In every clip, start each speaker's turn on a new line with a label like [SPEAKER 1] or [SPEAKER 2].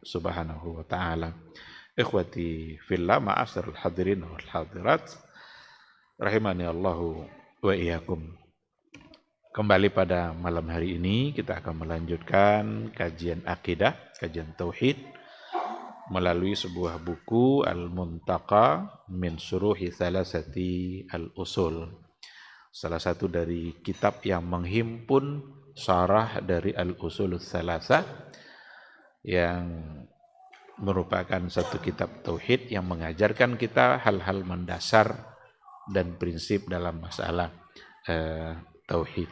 [SPEAKER 1] Subhanahu wa taala. Ikhwati fillah, ma'asyiral hadirin wal hadirat, rahimani Allahu wa iyyakum. Kembali pada malam hari ini kita akan melanjutkan kajian akidah, kajian tauhid melalui sebuah buku Al-Muntaqa min Syuruhi Salasati Al-Usul. Salah satu dari kitab yang menghimpun syarah dari Al-Usul Salasah, yang merupakan satu kitab tauhid yang mengajarkan kita hal-hal mendasar dan prinsip dalam masalah tauhid.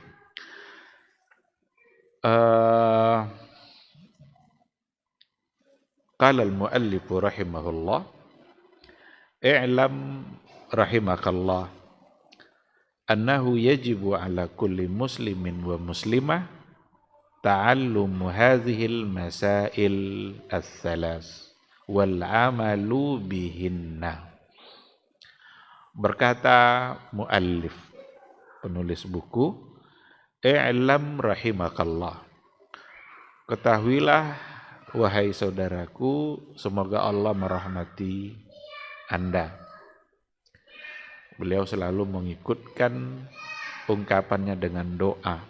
[SPEAKER 1] Qala al-muallif rahimahullah, i'lam rahimakallah annahu yajibu ala kulli muslimin wa muslimah ta'allumu hadhil masail ats-tsalas wal 'amalu bihinna. Berkata muallif, penulis buku, i'lam rahimakallah, ketahuilah wahai saudaraku, semoga Allah merahmati Anda. Beliau selalu mengikutkan ungkapannya dengan doa,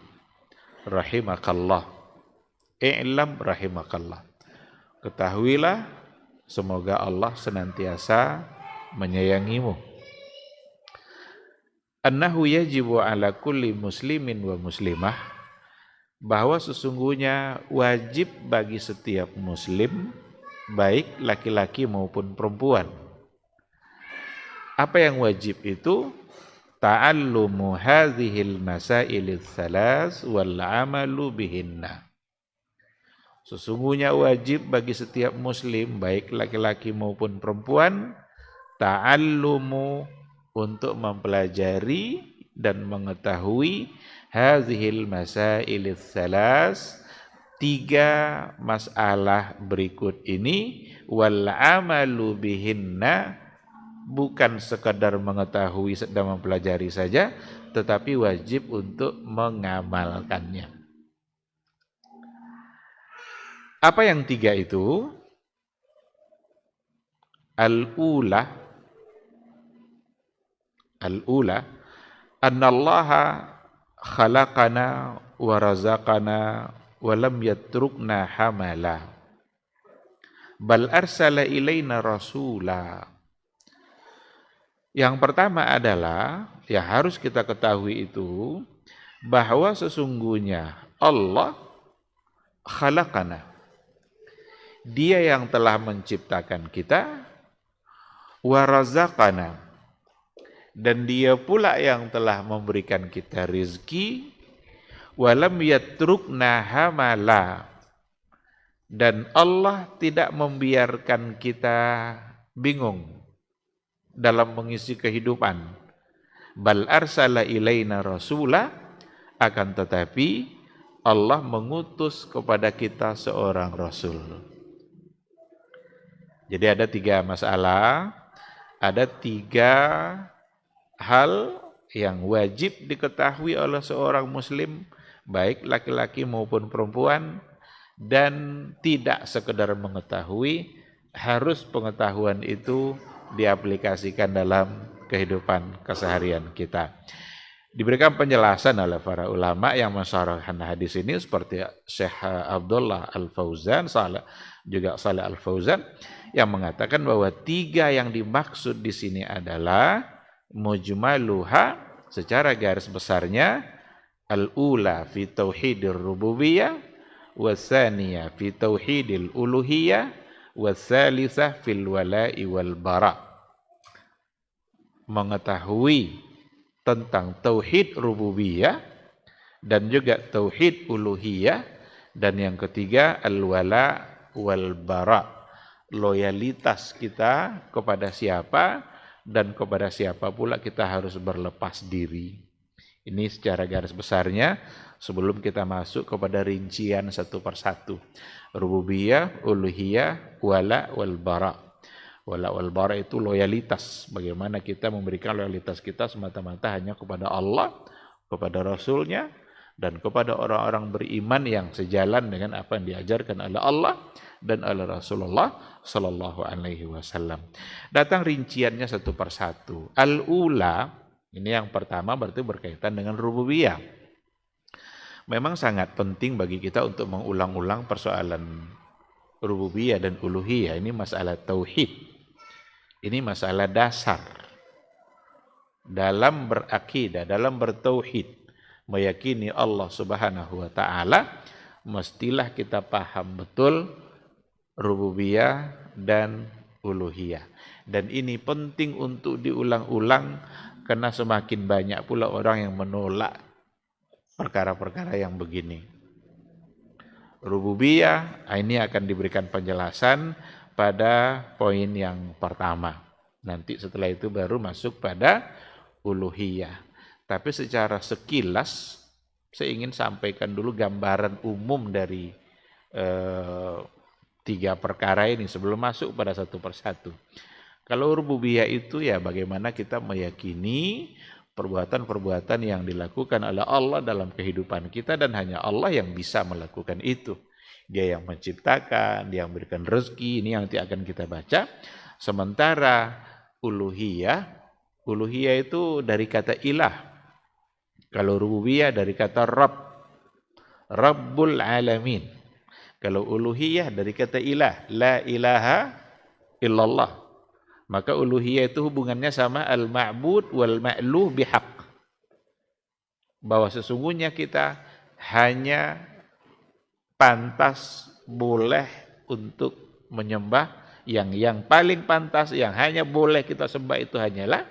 [SPEAKER 1] rahimakallah, i'lam rahimakallah, ketahuilah semoga Allah senantiasa menyayangimu. Annahu yajibu ala kulli muslimin wa muslimah, bahwa sesungguhnya wajib bagi setiap muslim, baik laki-laki maupun perempuan. Apa yang wajib itu? Ta'allumu hadhil masailil tsalas wal 'amalu bihinna. Sesungguhnya wajib bagi setiap muslim, baik laki-laki maupun perempuan, ta'allumu, untuk mempelajari dan mengetahui hadhil masailil tsalas, tiga masalah berikut ini, wal 'amalu bihinna, bukan sekadar mengetahui dan mempelajari saja, tetapi wajib untuk mengamalkannya. Apa yang tiga itu? Al-ula, annallaha khalaqana wa razaqana wa lam yatrukna hamala, bal arsala ilaina rasula. Yang pertama adalah, yang harus kita ketahui itu, bahwa sesungguhnya Allah khalaqana, Dia yang telah menciptakan kita, wa razaqana, dan Dia pula yang telah memberikan kita rizki, walam yatrukna hamala, dan Allah tidak membiarkan kita bingung dalam mengisi kehidupan. Bal arsala ilaina rasula, akan tetapi Allah mengutus kepada kita seorang rasul. Jadi ada tiga masalah, ada tiga hal yang wajib diketahui oleh seorang muslim, baik laki-laki maupun perempuan, dan tidak sekedar mengetahui, harus pengetahuan itu diaplikasikan dalam kehidupan keseharian kita. Diberikan penjelasan oleh para ulama yang mensyarahkan hadis ini, seperti Syekh Abdullah Al-Fauzan, juga Saleh Al-Fauzan, yang mengatakan bahwa tiga yang dimaksud di sini adalah mujmaluha, secara garis besarnya, al-ula fi tauhidir rububiyah, wasaniya fi tauhidil uluhiyah, wasalisah fil wala'i wal bara. Mengetahui tentang tauhid rububiyah dan juga tauhid uluhiyah, dan yang ketiga al-wala wal bara, loyalitas kita kepada siapa dan kepada siapa pula kita harus berlepas diri. Ini secara garis besarnya, sebelum kita masuk kepada rincian satu persatu. Rububiyah, uluhiyah, wala wal bara. Wala wal bara itu loyalitas. Bagaimana kita memberikan loyalitas kita semata-mata hanya kepada Allah, kepada Rasulnya, dan kepada orang-orang beriman yang sejalan dengan apa yang diajarkan oleh Allah dan oleh Rasulullah sallallahu alaihi wasallam. Datang rinciannya satu persatu. Al-ula, ini yang pertama berarti berkaitan dengan rububiyah. Memang sangat penting bagi kita untuk mengulang-ulang persoalan rububiyah dan uluhiyah. Ini masalah tauhid. Ini masalah dasar dalam berakidah, dalam bertauhid, meyakini Allah Subhanahu wa taala, mestilah kita paham betul rububiyah dan uluhiyah. Dan ini penting untuk diulang-ulang karena semakin banyak pula orang yang menolak perkara-perkara yang begini. Rububiyah ini akan diberikan penjelasan pada poin yang pertama. Nanti setelah itu baru masuk pada uluhiyah. Tapi secara sekilas saya ingin sampaikan dulu gambaran umum dari tiga perkara ini sebelum masuk pada satu persatu. Kalau rububiyah itu ya bagaimana kita meyakini perbuatan-perbuatan yang dilakukan oleh Allah dalam kehidupan kita dan hanya Allah yang bisa melakukan itu. Dia yang menciptakan, dia yang memberikan rezeki, ini yang nanti akan kita baca. Sementara uluhiyah itu dari kata ilah. Kalau rububiyah dari kata Rabb, Rabbul Alamin. Kalau uluhiyah dari kata ilah, la ilaha illallah. Maka uluhiyah itu hubungannya sama al-ma'bud wal ma'luh bihaq. Bahwa sesungguhnya kita hanya pantas boleh untuk menyembah yang paling pantas, yang hanya boleh kita sembah itu hanyalah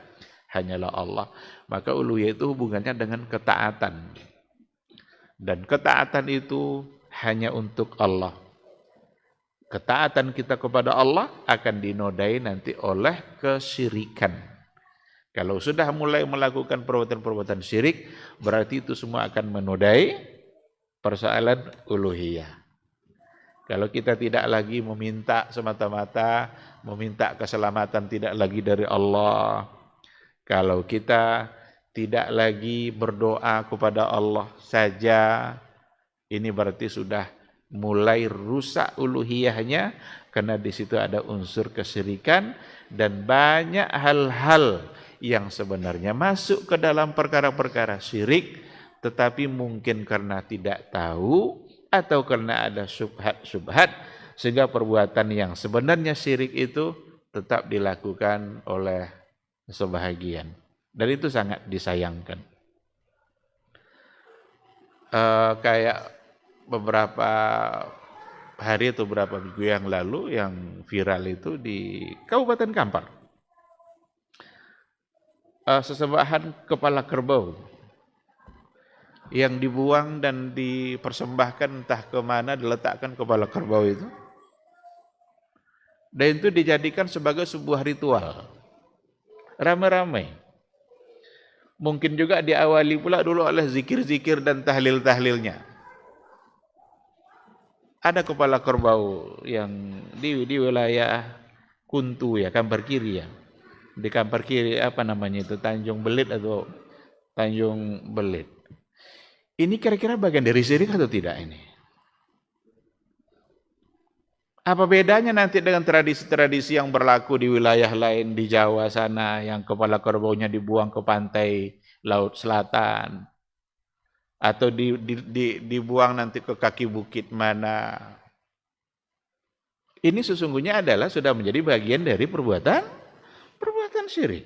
[SPEAKER 1] Allah. Maka uluhiyah itu hubungannya dengan ketaatan. Dan ketaatan itu hanya untuk Allah. Ketaatan kita kepada Allah akan dinodai nanti oleh kesyirikan. Kalau sudah mulai melakukan perbuatan-perbuatan syirik, berarti itu semua akan menodai persoalan uluhiyah. Kalau kita tidak lagi meminta semata-mata, meminta keselamatan tidak lagi dari Allah. Kalau kita tidak lagi berdoa kepada Allah saja, ini berarti sudah mulai rusak uluhiyahnya karena di situ ada unsur kesyirikan dan banyak hal-hal yang sebenarnya masuk ke dalam perkara-perkara syirik tetapi mungkin karena tidak tahu atau karena ada syubhat sehingga perbuatan yang sebenarnya syirik itu tetap dilakukan oleh sebahagian dan itu sangat disayangkan. Kayak beberapa hari atau beberapa minggu yang lalu yang viral itu di Kabupaten Kampar. Sesembahan kepala kerbau yang dibuang dan dipersembahkan entah kemana diletakkan kepala kerbau itu. Dan itu dijadikan sebagai sebuah ritual. Ramai-ramai. Mungkin juga diawali pula dulu oleh zikir-zikir dan tahlil-tahlilnya. Ada kepala kerbau yang di wilayah Kuntu ya, Kampar Kiri ya. Di Kampar Kiri apa namanya itu, Tanjung Belit atau Tanjung Belit. Ini kira-kira bagian dari syirik atau tidak ini? Apa bedanya nanti dengan tradisi-tradisi yang berlaku di wilayah lain di Jawa sana yang kepala kerbaunya dibuang ke pantai Laut Selatan? Atau dibuang nanti ke kaki bukit mana. Ini sesungguhnya adalah sudah menjadi bagian dari perbuatan syirik.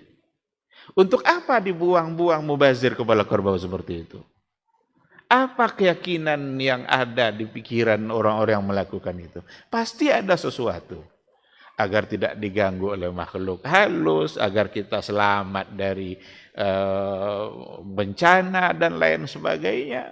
[SPEAKER 1] Untuk apa dibuang-buang mubazir kepala kerbau seperti itu? Apa keyakinan yang ada di pikiran orang-orang yang melakukan itu? Pasti ada sesuatu. Agar tidak diganggu oleh makhluk halus, agar kita selamat dari bencana dan lain sebagainya.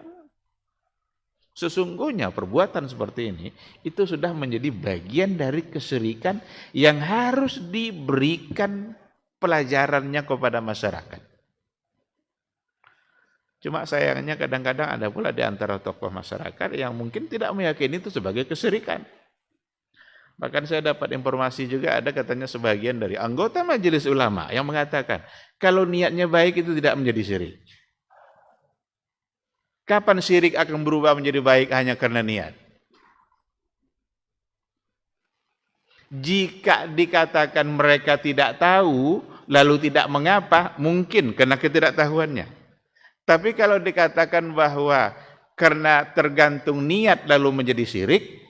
[SPEAKER 1] Sesungguhnya perbuatan seperti ini itu sudah menjadi bagian dari kesyirikan yang harus diberikan pelajarannya kepada masyarakat. Cuma sayangnya kadang-kadang ada pula di antara tokoh masyarakat yang mungkin tidak meyakini itu sebagai kesyirikan. Bahkan saya dapat informasi juga ada katanya sebagian dari anggota majelis ulama yang mengatakan kalau niatnya baik itu tidak menjadi syirik. Kapan syirik akan berubah menjadi baik hanya karena niat? Jika dikatakan mereka tidak tahu, lalu tidak mengapa, mungkin karena ketidaktahuannya. Tapi kalau dikatakan bahwa karena tergantung niat lalu menjadi syirik,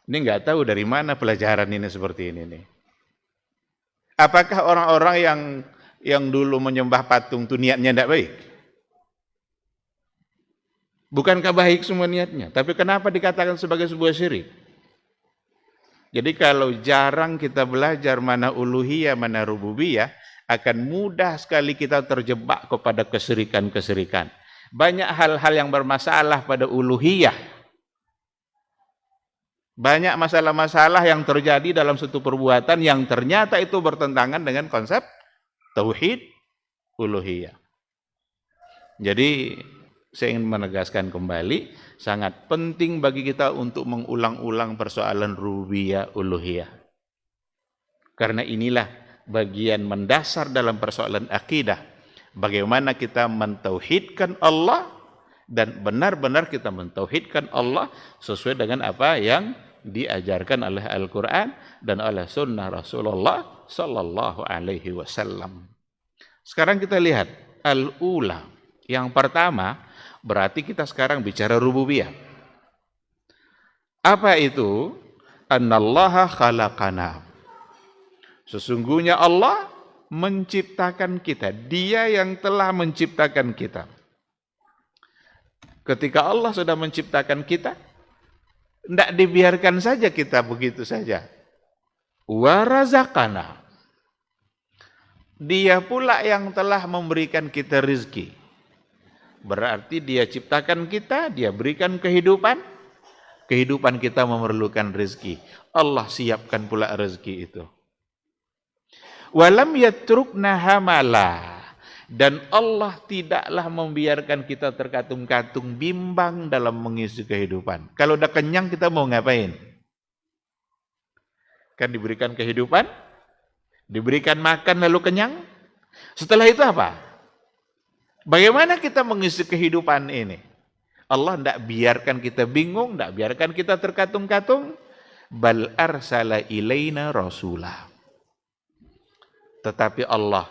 [SPEAKER 1] ini nggak tahu dari mana pelajaran ini seperti ini nih. Apakah orang-orang yang dulu menyembah patung itu niatnya tidak baik? Bukankah baik semua niatnya? Tapi kenapa dikatakan sebagai sebuah syirik? Jadi kalau jarang kita belajar mana uluhiyah, mana rububiyah, akan mudah sekali kita terjebak kepada kesyirikan-kesyirikan. Banyak hal-hal yang bermasalah pada uluhiyah. Banyak masalah-masalah yang terjadi dalam satu perbuatan yang ternyata itu bertentangan dengan konsep tauhid uluhiyah. Jadi saya ingin menegaskan kembali, sangat penting bagi kita untuk mengulang-ulang persoalan rububiyah uluhiyah. Karena inilah bagian mendasar dalam persoalan akidah. Bagaimana kita mentauhidkan Allah dan benar-benar kita mentauhidkan Allah sesuai dengan apa yang diajarkan oleh Al-Quran dan oleh sunnah Rasulullah Sallallahu Alaihi Wasallam. Sekarang kita lihat al-ula. Yang pertama, berarti kita sekarang bicara rububiyah. Apa itu? Annallaha khalaqana. Sesungguhnya Allah menciptakan kita. Dia yang telah menciptakan kita. Ketika Allah sudah menciptakan kita, tidak dibiarkan saja kita begitu saja. Wa razaqana. Dia pula yang telah memberikan kita rezeki. Berarti dia ciptakan kita, dia berikan kehidupan. Kehidupan kita memerlukan rezeki. Allah siapkan pula rezeki itu. Walam yatrukna hamala. Dan Allah tidaklah membiarkan kita terkatung-katung bimbang dalam mengisi kehidupan. Kalau udah kenyang kita mau ngapain? Kan diberikan kehidupan, diberikan makan lalu kenyang. Setelah itu apa? Bagaimana kita mengisi kehidupan ini? Allah tidak biarkan kita bingung, tidak biarkan kita terkatung-katung. Bal arsala ilaina rasulah. Tetapi Allah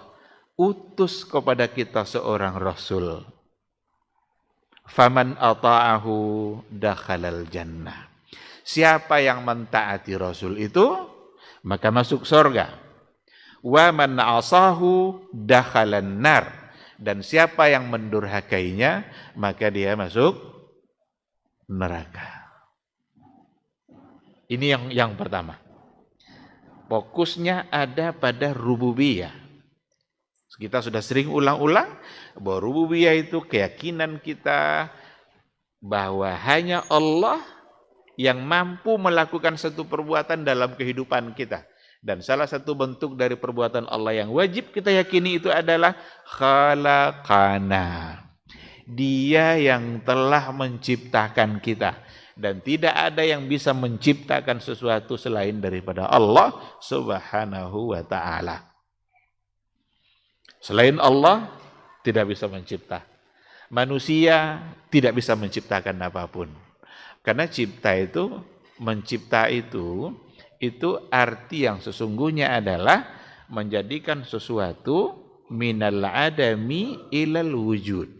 [SPEAKER 1] utus kepada kita seorang rasul. Faman ata'ahu dakhalal jannah. Siapa yang mentaati rasul itu, maka masuk surga. Wa man asahu dakhalan nar. Dan siapa yang mendurhakainya, maka dia masuk neraka. Ini yang pertama. Fokusnya ada pada rububiyah. Kita sudah sering ulang-ulang bahwa rububiyah itu keyakinan kita bahwa hanya Allah yang mampu melakukan satu perbuatan dalam kehidupan kita. Dan salah satu bentuk dari perbuatan Allah yang wajib kita yakini itu adalah khalaqana. Dia yang telah menciptakan kita. Dan tidak ada yang bisa menciptakan sesuatu selain daripada Allah Subhanahu wa ta'ala. Selain Allah tidak bisa mencipta. Manusia tidak bisa menciptakan apapun. Karena mencipta itu arti yang sesungguhnya adalah menjadikan sesuatu minal adami ilal wujud.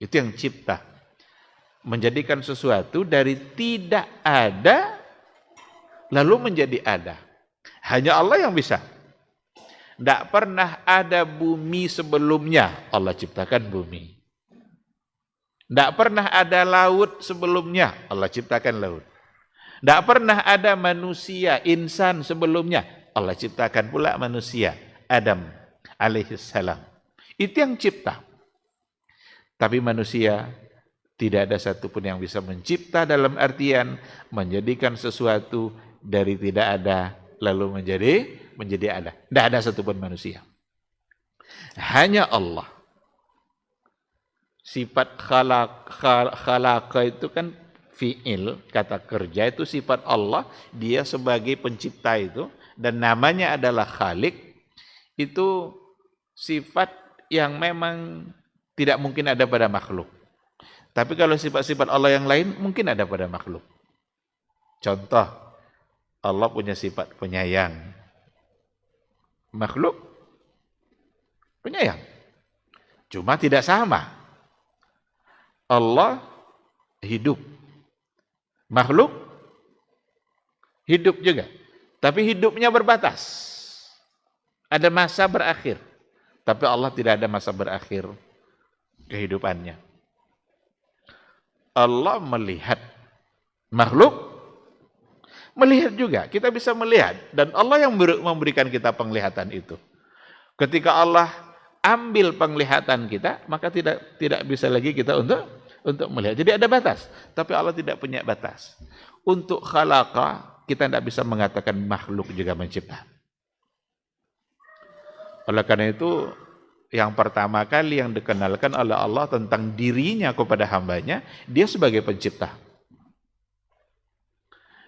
[SPEAKER 1] Itu yang cipta. Menjadikan sesuatu dari tidak ada lalu menjadi ada. Hanya Allah yang bisa. Tidak pernah ada bumi sebelumnya, Allah ciptakan bumi. Tidak pernah ada laut sebelumnya, Allah ciptakan laut. Tidak pernah ada manusia, insan sebelumnya, Allah ciptakan pula manusia, Adam alaihissalam. Itu yang cipta. Tapi manusia tidak ada satupun yang bisa mencipta dalam artian menjadikan sesuatu dari tidak ada lalu menjadi ada. Tidak ada satupun manusia. Hanya Allah. Sifat khalaqa itu kan fi'il, kata kerja itu sifat Allah. Dia sebagai pencipta itu. Dan namanya adalah Khalik. Itu sifat yang memang tidak mungkin ada pada makhluk. Tapi kalau sifat-sifat Allah yang lain mungkin ada pada makhluk. Contoh, Allah punya sifat penyayang. Makhluk penyayang. Cuma tidak sama. Allah hidup. Makhluk hidup juga. Tapi hidupnya berbatas. Ada masa berakhir. Tapi Allah tidak ada masa berakhir kehidupannya. Allah melihat, makhluk melihat juga. Kita bisa melihat dan Allah yang memberikan kita penglihatan itu. Ketika Allah ambil penglihatan kita, maka tidak bisa lagi kita untuk melihat. Jadi ada batas, tapi Allah tidak punya batas. Untuk khalaqa, kita tidak bisa mengatakan makhluk juga mencipta. Oleh karena itu, yang pertama kali yang dikenalkan oleh Allah tentang dirinya kepada hambanya, dia sebagai pencipta.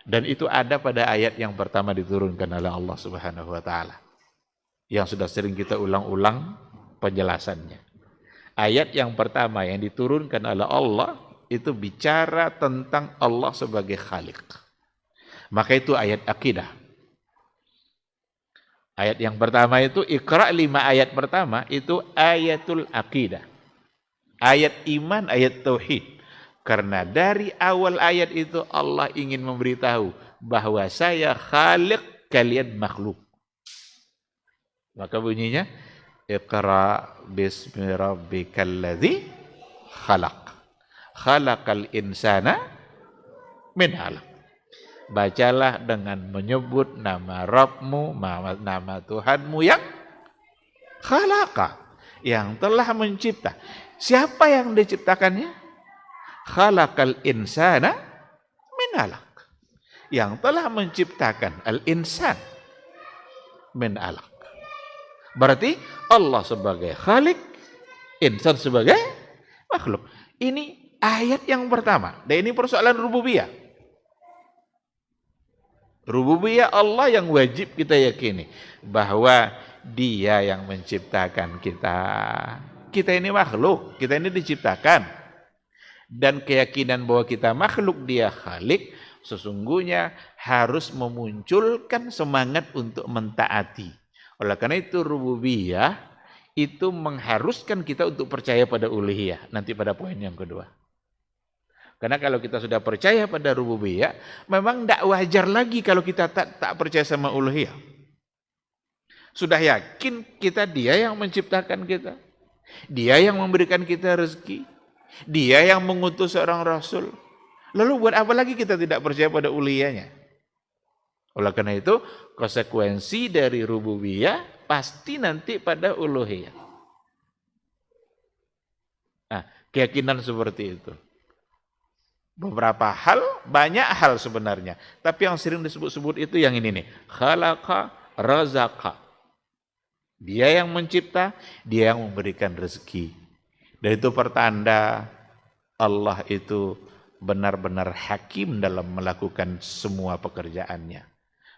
[SPEAKER 1] Dan itu ada pada ayat yang pertama diturunkan oleh Allah Subhanahu wa taala. Yang sudah sering kita ulang-ulang penjelasannya. Ayat yang pertama yang diturunkan oleh Allah itu bicara tentang Allah sebagai Khaliq. Maka itu ayat akidah. Ayat yang pertama itu Iqra 5 ayat pertama itu ayatul aqidah. Ayat iman, ayat tauhid. Karena dari awal ayat itu Allah ingin memberitahu bahwa saya Khaliq, kalian makhluk. Maka bunyinya Iqra bismi rabbikal ladzi khalaq. Khalaqal insana min 'alaq. Bacalah dengan menyebut nama Rabbmu, nama Tuhanmu yang khalaqa, yang telah mencipta. Siapa yang diciptakannya? Khalaqal insana min 'alaq. Yang telah menciptakan al-insan min 'alaq. Berarti Allah sebagai Khaliq, insan sebagai makhluk. Ini ayat yang pertama. Dan ini persoalan rububiyah. Rububiyah Allah yang wajib kita yakini bahwa Dia yang menciptakan kita. Kita ini makhluk, kita ini diciptakan. Dan keyakinan bahwa kita makhluk, Dia Khalik, sesungguhnya harus memunculkan semangat untuk mentaati. Oleh karena itu rububiyah itu mengharuskan kita untuk percaya pada uluhiyah. Nanti pada poin yang kedua. Karena kalau kita sudah percaya pada rububiyah, memang tidak wajar lagi kalau kita tak percaya sama uluhiyah. Sudah yakin kita Dia yang menciptakan kita. Dia yang memberikan kita rezeki. Dia yang mengutus seorang rasul. Lalu buat apa lagi kita tidak percaya pada uluhiyahnya? Oleh karena itu, konsekuensi dari rububiyah pasti nanti pada uluhiyah. Nah, keyakinan seperti itu. Beberapa hal, banyak hal sebenarnya. Tapi yang sering disebut-sebut itu yang ini nih. Khalaqa, razaqa. Dia yang mencipta, Dia yang memberikan rezeki. Dan itu pertanda Allah itu benar-benar hakim dalam melakukan semua pekerjaannya.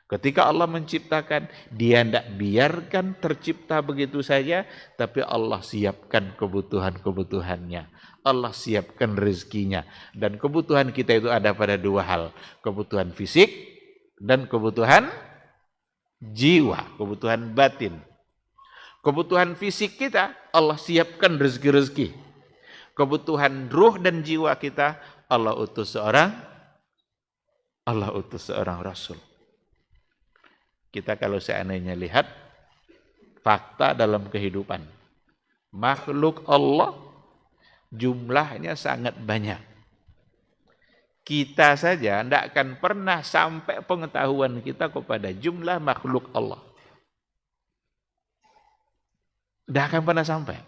[SPEAKER 1] Ketika Allah menciptakan, Dia tidak biarkan tercipta begitu saja, tapi Allah siapkan kebutuhan-kebutuhannya. Allah siapkan rezekinya. Dan kebutuhan kita itu ada pada dua hal. Kebutuhan fisik dan kebutuhan jiwa, kebutuhan batin. Kebutuhan fisik kita, Allah siapkan rezeki-rezeki. Kebutuhan ruh dan jiwa kita, Allah utus seorang rasul. Kita kalau seandainya lihat fakta dalam kehidupan, makhluk Allah jumlahnya sangat banyak. Kita saja tidak akan pernah sampai pengetahuan kita kepada jumlah makhluk Allah. Tidak akan pernah sampai.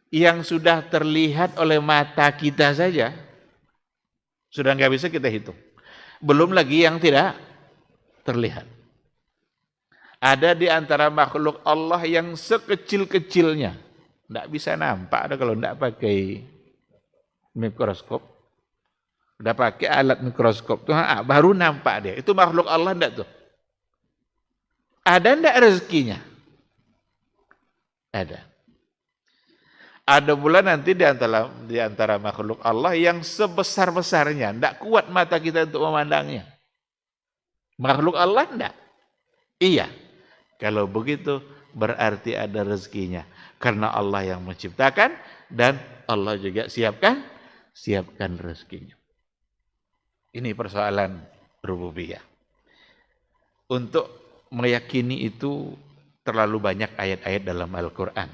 [SPEAKER 1] Yang sudah terlihat oleh mata kita saja, sudah nggak bisa kita hitung. Belum lagi yang tidak terlihat. Ada di antara makhluk Allah yang sekecil-kecilnya. Tidak bisa nampak ada kalau tidak pakai mikroskop. Udah pakai alat mikroskop tuh baru nampak dia. Itu makhluk Allah enggak tuh? Ada enggak rezekinya? Ada. Ada pula nanti di antara makhluk Allah yang sebesar-besarnya, tidak kuat mata kita untuk memandangnya. Makhluk Allah tidak. Iya. Kalau begitu berarti ada rezekinya. Karena Allah yang menciptakan dan Allah juga siapkan rezekinya. Ini persoalan rububiyah. Untuk meyakini itu terlalu banyak ayat-ayat dalam Al-Quran.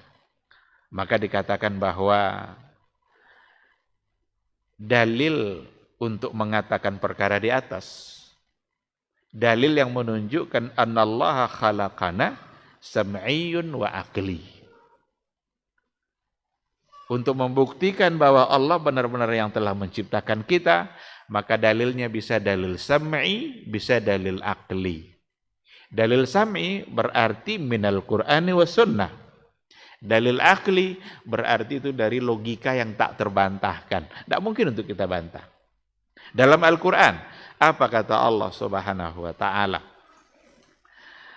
[SPEAKER 1] Maka dikatakan bahwa dalil untuk mengatakan perkara di atas, dalil yang menunjukkan annallaha khalaqana sam'iyyun wa aqli. Untuk membuktikan bahwa Allah benar-benar yang telah menciptakan kita, maka dalilnya bisa dalil sam'i, bisa dalil aqli. Dalil sam'i berarti minal Qur'ani was sunnah. Dalil akli berarti itu dari logika yang tak terbantahkan. Tidak mungkin untuk kita bantah. Dalam Al-Quran, apa kata Allah Subhanahu wa Ta'ala?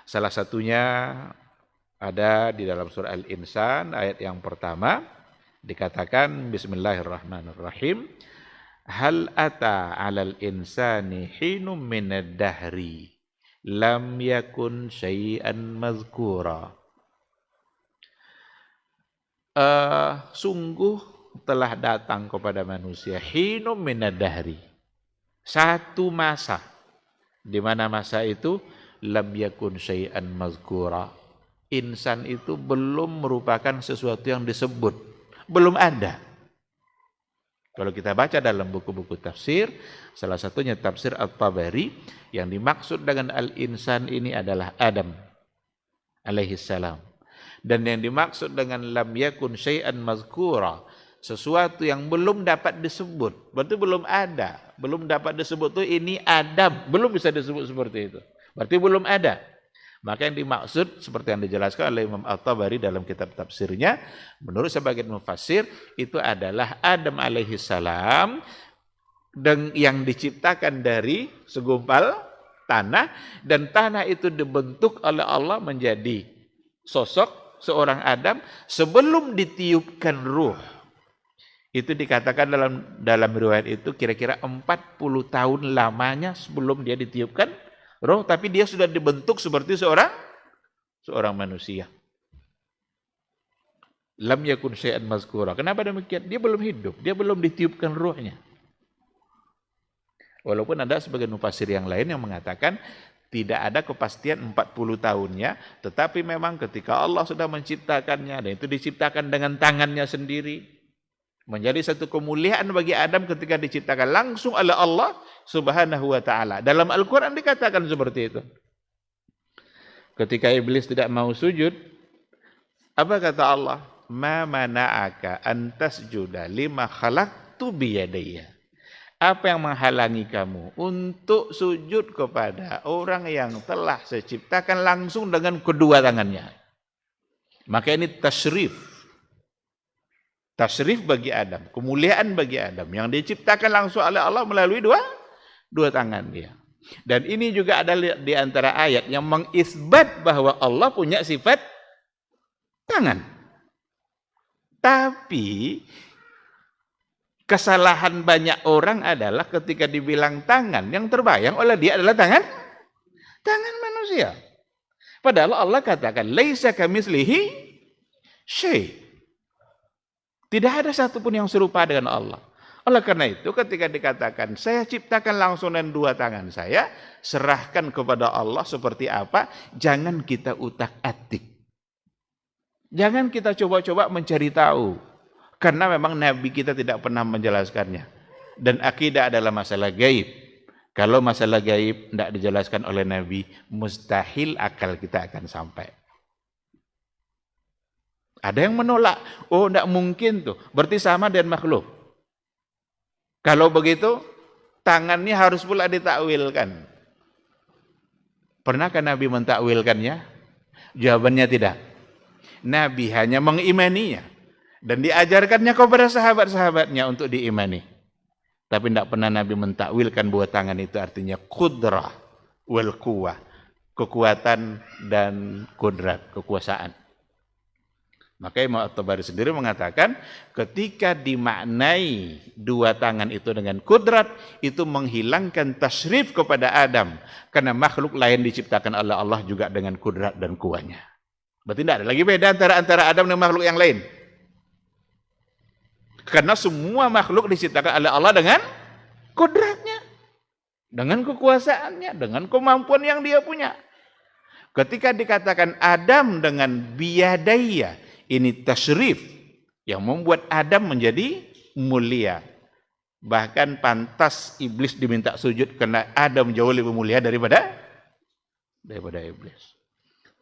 [SPEAKER 1] Salah satunya ada di dalam surah Al-Insan, ayat yang pertama, dikatakan Bismillahirrahmanirrahim. Hal ata 'alal insani hinum minad dahri lam yakun syai'an mazkura. Sungguh telah datang kepada manusia hinum minad dahri, satu masa, di mana masa itu lam yakun syai'an mazkura, insan itu belum merupakan sesuatu yang disebut, belum ada. Kalau kita baca dalam buku-buku tafsir, salah satunya tafsir At-Tabari, yang dimaksud dengan al-insan ini adalah Adam alaihissalam. Dan yang dimaksud dengan lam yakun syai'an mazkura, sesuatu yang belum dapat disebut, berarti belum ada, belum dapat disebut itu ini Adam, belum bisa disebut seperti itu, berarti belum ada. Maka yang dimaksud seperti yang dijelaskan oleh Imam At-Tabari dalam kitab tafsirnya, menurut sebagian mufassir itu adalah Adam alaihissalam yang diciptakan dari segumpal tanah, dan tanah itu dibentuk oleh Allah menjadi sosok seorang Adam sebelum ditiupkan ruh. Itu dikatakan dalam riwayat itu kira-kira 40 tahun lamanya sebelum dia ditiupkan roh, tapi dia sudah dibentuk seperti seorang manusia. Lam yakun syai'an mazkura. Kenapa demikian? Dia belum hidup, dia belum ditiupkan ruhnya. Walaupun ada sebagian mufassir yang lain yang mengatakan tidak ada kepastian 40 tahunnya, tetapi memang ketika Allah sudah menciptakannya, dan itu diciptakan dengan tangannya sendiri, menjadi satu kemuliaan bagi Adam ketika diciptakan langsung oleh Allah Subhanahu wa Ta'ala. Dalam Al-Quran dikatakan seperti itu. Ketika iblis tidak mau sujud, apa kata Allah? Ma mana'aka an tasjuda lima khalaqtu biyadayya. Apa yang menghalangi kamu untuk sujud kepada orang yang telah saya ciptakan langsung dengan kedua tangannya? Maka ini tasyrif. Tasyrif bagi Adam, kemuliaan bagi Adam yang diciptakan langsung oleh Allah melalui dua tangan dia. Dan ini juga ada di antara ayat yang mengisbat bahwa Allah punya sifat tangan. Tapi kesalahan banyak orang adalah ketika dibilang tangan, yang terbayang oleh dia adalah tangan manusia. Padahal Allah katakan laisa kamitslihi syai'. Tidak ada satupun yang serupa dengan Allah. Oleh karena itu ketika dikatakan saya ciptakan langsung dengan dua tangan saya, serahkan kepada Allah seperti apa, jangan kita utak-atik. Jangan kita coba-coba mencari tahu. Karena memang Nabi kita tidak pernah menjelaskannya. Dan akidah adalah masalah gaib. Kalau masalah gaib tidak dijelaskan oleh Nabi, mustahil akal kita akan sampai. Ada yang menolak, oh tidak mungkin tuh, berarti sama dengan makhluk. Kalau begitu, tangannya harus pula ditakwilkan. Pernahkah Nabi mentakwilkannya? Jawabannya tidak. Nabi hanya mengimaninya. Dan diajarkannya kepada sahabat-sahabatnya untuk diimani. Tapi tidak pernah Nabi mentakwilkan bahwa tangan itu artinya kudrah wal quwwah. Kekuatan dan kudrat, kekuasaan. Maka Imam At-Tabari sendiri mengatakan ketika dimaknai dua tangan itu dengan kudrat, itu menghilangkan tasrif kepada Adam. Karena makhluk lain diciptakan oleh Allah juga dengan kudrat dan kuahnya. Berarti tidak ada lagi beda antara Adam dan makhluk yang lain. Karena semua makhluk diciptakan oleh Allah dengan kudratnya, dengan kekuasaannya, dengan kemampuan yang dia punya. Ketika dikatakan Adam dengan biyadaya, ini tasrif yang membuat Adam menjadi mulia. Bahkan pantas iblis diminta sujud karena Adam jauh lebih mulia daripada iblis.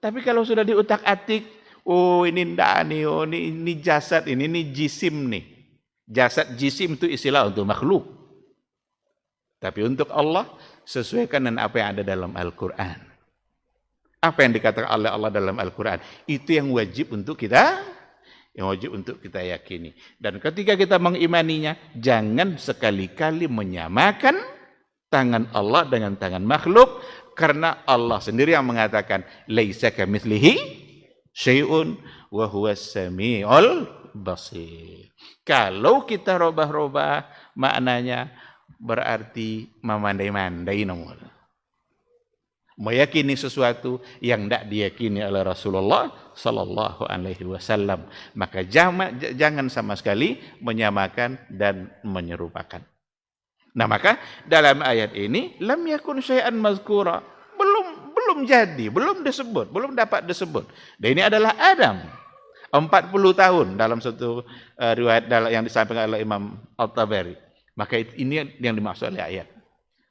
[SPEAKER 1] Tapi kalau sudah diutak-atik, oh ini ndak nih, oh ini jasad, ini jisim nih. Jasad jisim itu istilah untuk makhluk. Tapi untuk Allah sesuaikan dengan apa yang ada dalam Al-Qur'an. Apa yang dikatakan oleh Allah dalam Al-Quran, itu yang wajib untuk kita yakini. Dan ketika kita mengimaninya, jangan sekali-kali menyamakan tangan Allah dengan tangan makhluk, karena Allah sendiri yang mengatakan laisa kamitslihi syai'un wa huwas samiul basir. Kalau kita robah-robah maknanya, berarti memandai-mandai nomor. Meyakini sesuatu yang tidak diyakini oleh Rasulullah Sallallahu Alaihi Wasallam, maka jangan sama sekali menyamakan dan menyerupakan. Nah, maka dalam ayat ini lam yakun syai'an mazkura, belum jadi, belum dapat disebut. Dan ini adalah Adam 40 tahun dalam satu riwayat yang disampaikan oleh Imam At-Tabari. Maka ini yang dimaksud oleh ayat.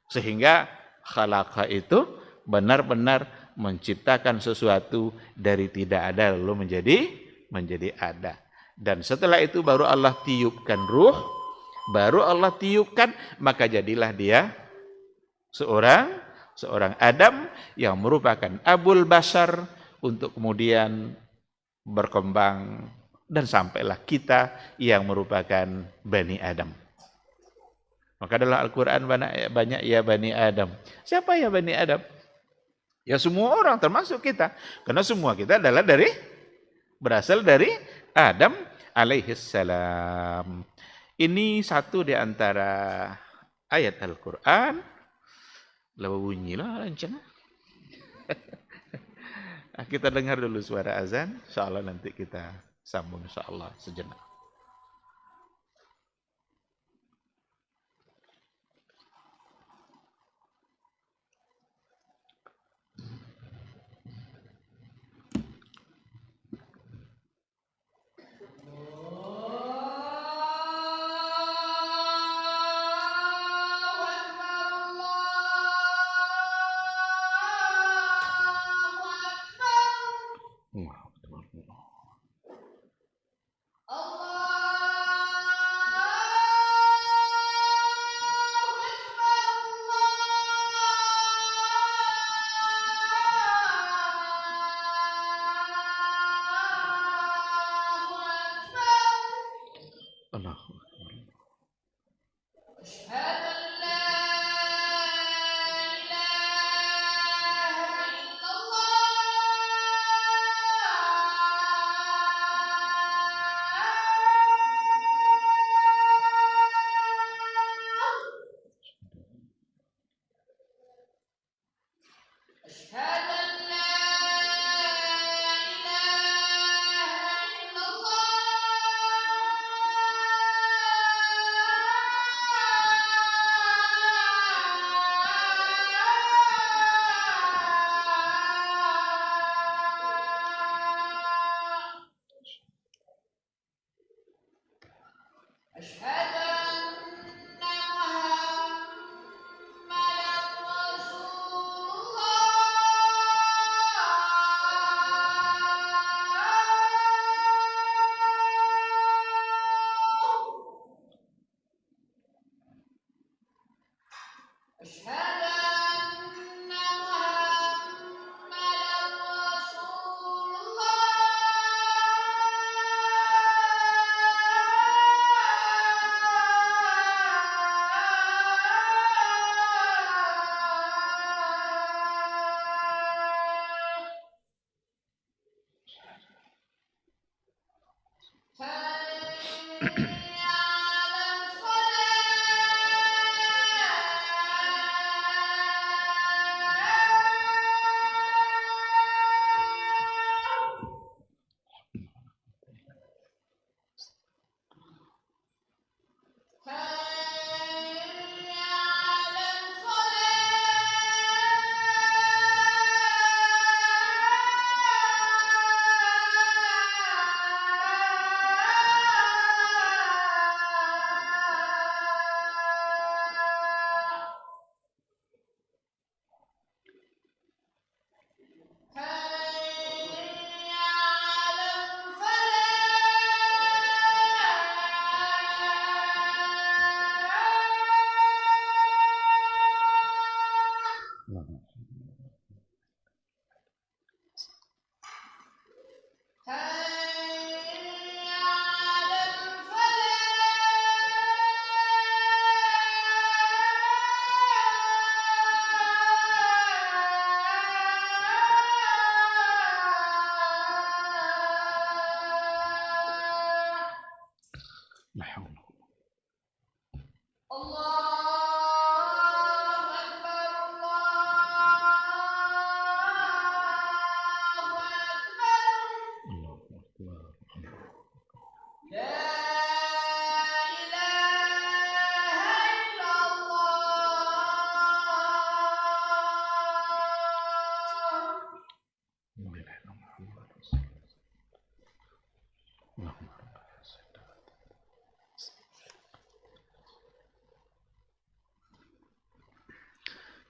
[SPEAKER 1] Sehingga khalaqa itu benar-benar menciptakan sesuatu dari tidak ada lalu menjadi ada. Dan setelah itu baru Allah tiupkan ruh, maka jadilah dia seorang Adam yang merupakan abul bashar untuk kemudian berkembang dan sampailah kita yang merupakan Bani Adam. Maka dalam Al-Quran banyak ya Bani Adam. Siapa ya Bani Adam? Ya semua orang termasuk kita. Karena semua kita adalah berasal dari Adam alaihissalam. Ini satu di antara ayat Al-Quran. Lalu bunyilah lancang. Kita dengar dulu suara azan. InsyaAllah nanti kita sambung insyaAllah sejenak.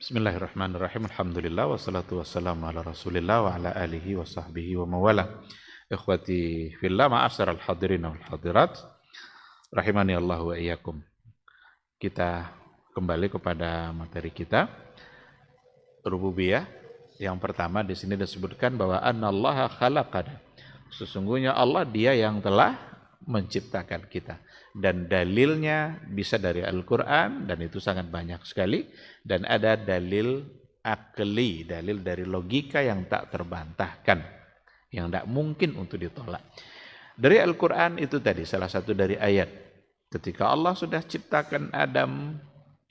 [SPEAKER 1] Bismillahirrahmanirrahim. Alhamdulillah wassalatu wassalamu ala Rasulillah wa ala alihi wa sahbihi wa mawala. Ikhwati fillah, ma'asyiral hadirin wal hadirat, rahimani Allah wa iyyakum. Kita kembali kepada materi kita, rububiyah. Yang pertama di sini disebutkan bahwa annallaha khalaqana. Sesungguhnya Allah dia yang telah menciptakan kita. Dan dalilnya bisa dari Al-Quran, dan itu sangat banyak sekali. Dan ada dalil akli, dalil dari logika yang tak terbantahkan, yang tak mungkin untuk ditolak. Dari Al-Quran itu tadi, salah satu dari ayat. Ketika Allah sudah ciptakan Adam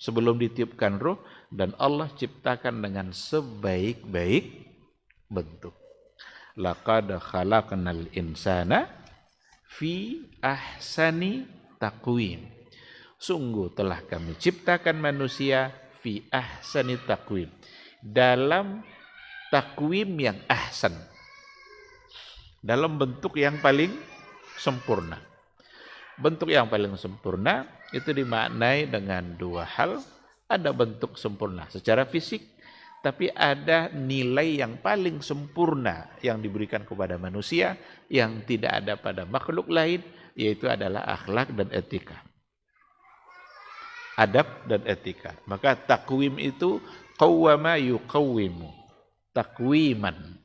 [SPEAKER 1] sebelum ditiupkan ruh, dan Allah ciptakan dengan sebaik-baik bentuk. Laqad khalaqnal insana fi ahsani taqwim. Sungguh telah kami ciptakan manusia fi ahsani taqwim, dalam takwim yang ahsan, dalam bentuk yang paling sempurna. Bentuk yang paling sempurna itu dimaknai dengan dua hal. Ada bentuk sempurna secara fisik, tapi ada nilai yang paling sempurna yang diberikan kepada manusia yang tidak ada pada makhluk lain, yaitu adalah akhlak dan etika. Adab dan etika. Maka takwim itu qawwama yuqawwimu, takwiman.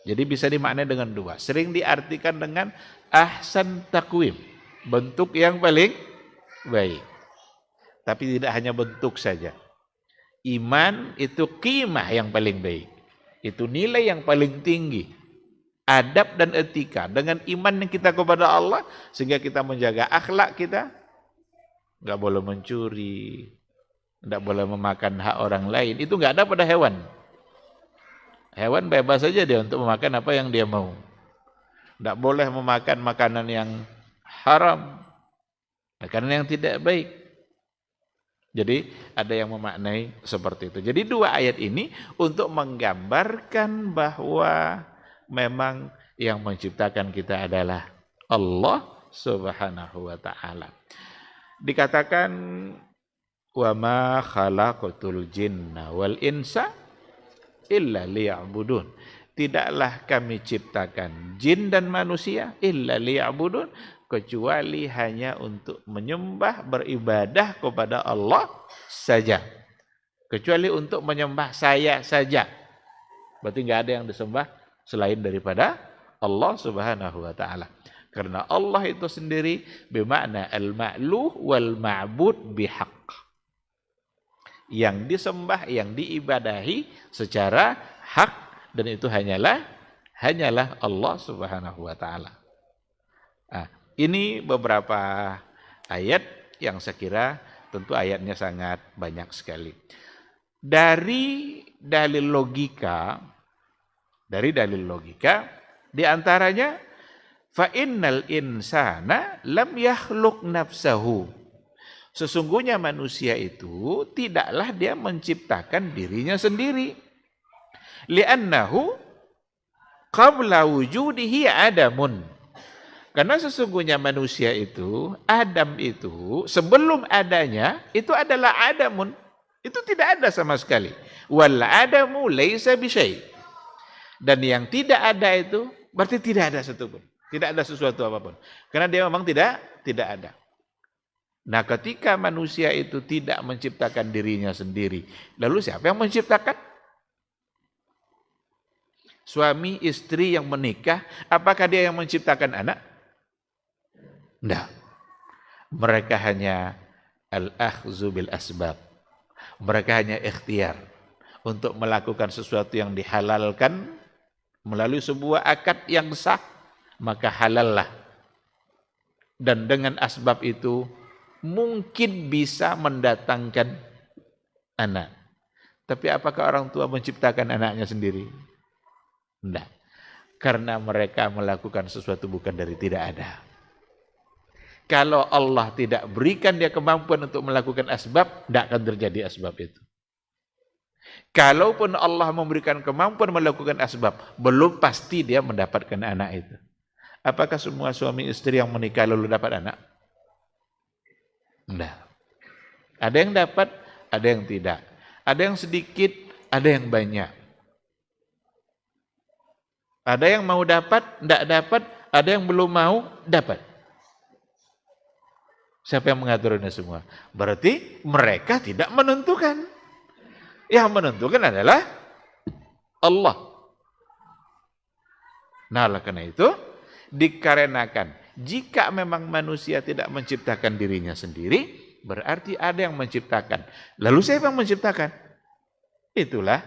[SPEAKER 1] Jadi bisa dimaknai dengan dua. Sering diartikan dengan ahsan takwim, bentuk yang paling baik. Tapi tidak hanya bentuk saja. Iman itu qimah yang paling baik. Itu nilai yang paling tinggi. Adab dan etika. Dengan iman yang kita kepada Allah, sehingga kita menjaga akhlak kita. Enggak boleh mencuri, enggak boleh memakan hak orang lain. Itu enggak ada pada hewan. Hewan bebas saja dia untuk memakan apa yang dia mau. Enggak boleh memakan makanan yang haram, makanan yang tidak baik. Jadi ada yang memaknai seperti itu. Jadi dua ayat ini untuk menggambarkan bahwa memang yang menciptakan kita adalah Allah Subhanahu wa ta'ala. Dikatakan wa ma khalaqatul jinna wal insa illa liya'budun. Tidaklah kami ciptakan jin dan manusia illa liya'budun, kecuali hanya untuk menyembah, beribadah kepada Allah saja. Kecuali untuk menyembah saya saja. Berarti enggak ada yang disembah selain daripada Allah Subhanahu wa ta'ala. Karena Allah itu sendiri bermakna al-ma'luh wal ma'bud bihaq. Yang disembah, yang diibadahi secara hak, dan itu hanyalah Allah Subhanahu wa ta'ala. Ini beberapa ayat yang saya kira tentu ayatnya sangat banyak sekali. Dari dalil logika di antaranya fa innal insana lam yakhluq nafsahu. Sesungguhnya manusia itu tidaklah dia menciptakan dirinya sendiri. Li'annahu qabla wujudihi adamun. Karena sesungguhnya manusia itu, Adam itu, sebelum adanya, itu adalah adamun. Itu tidak ada sama sekali. Wal adamu laisa bisyai. Dan yang tidak ada itu, berarti tidak ada satupun. Tidak ada sesuatu apapun. Karena dia memang tidak ada. Nah, ketika manusia itu tidak menciptakan dirinya sendiri, lalu siapa yang menciptakan? Suami istri yang menikah, apakah dia yang menciptakan anak? Tidak. Mereka hanya al-akhzu bil asbab. Mereka hanya ikhtiar untuk melakukan sesuatu yang dihalalkan melalui sebuah akad yang sah, maka halallah. Dan dengan asbab itu mungkin bisa mendatangkan anak. Tapi apakah orang tua menciptakan anaknya sendiri? Tidak. Karena mereka melakukan sesuatu bukan dari tidak ada. Kalau Allah tidak berikan dia kemampuan untuk melakukan asbab, tidak akan terjadi asbab itu. Kalaupun Allah memberikan kemampuan melakukan asbab, belum pasti dia mendapatkan anak itu. Apakah semua suami istri yang menikah lalu dapat anak? Tidak. Ada yang dapat, ada yang tidak. Ada yang sedikit, ada yang banyak. Ada yang mau dapat, tidak dapat. Ada yang belum mau, dapat. Siapa yang mengaturnya semua? Berarti mereka tidak menentukan. Yang menentukan adalah Allah. Nah, oleh karena itu, dikarenakan jika memang manusia tidak menciptakan dirinya sendiri, berarti ada yang menciptakan. Lalu siapa yang menciptakan? Itulah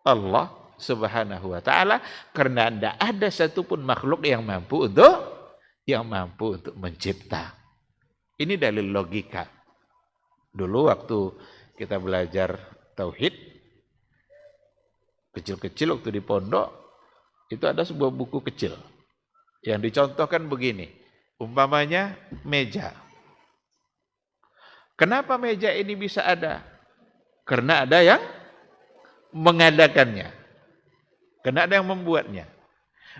[SPEAKER 1] Allah Subhanahu wa ta'ala, karena tidak ada satupun makhluk yang mampu untuk mencipta. Ini dalil logika. Dulu waktu kita belajar tauhid, kecil-kecil waktu di pondok, itu ada sebuah buku kecil yang dicontohkan begini. Umpamanya meja. Kenapa meja ini bisa ada? Karena ada yang mengadakannya. Karena ada yang membuatnya.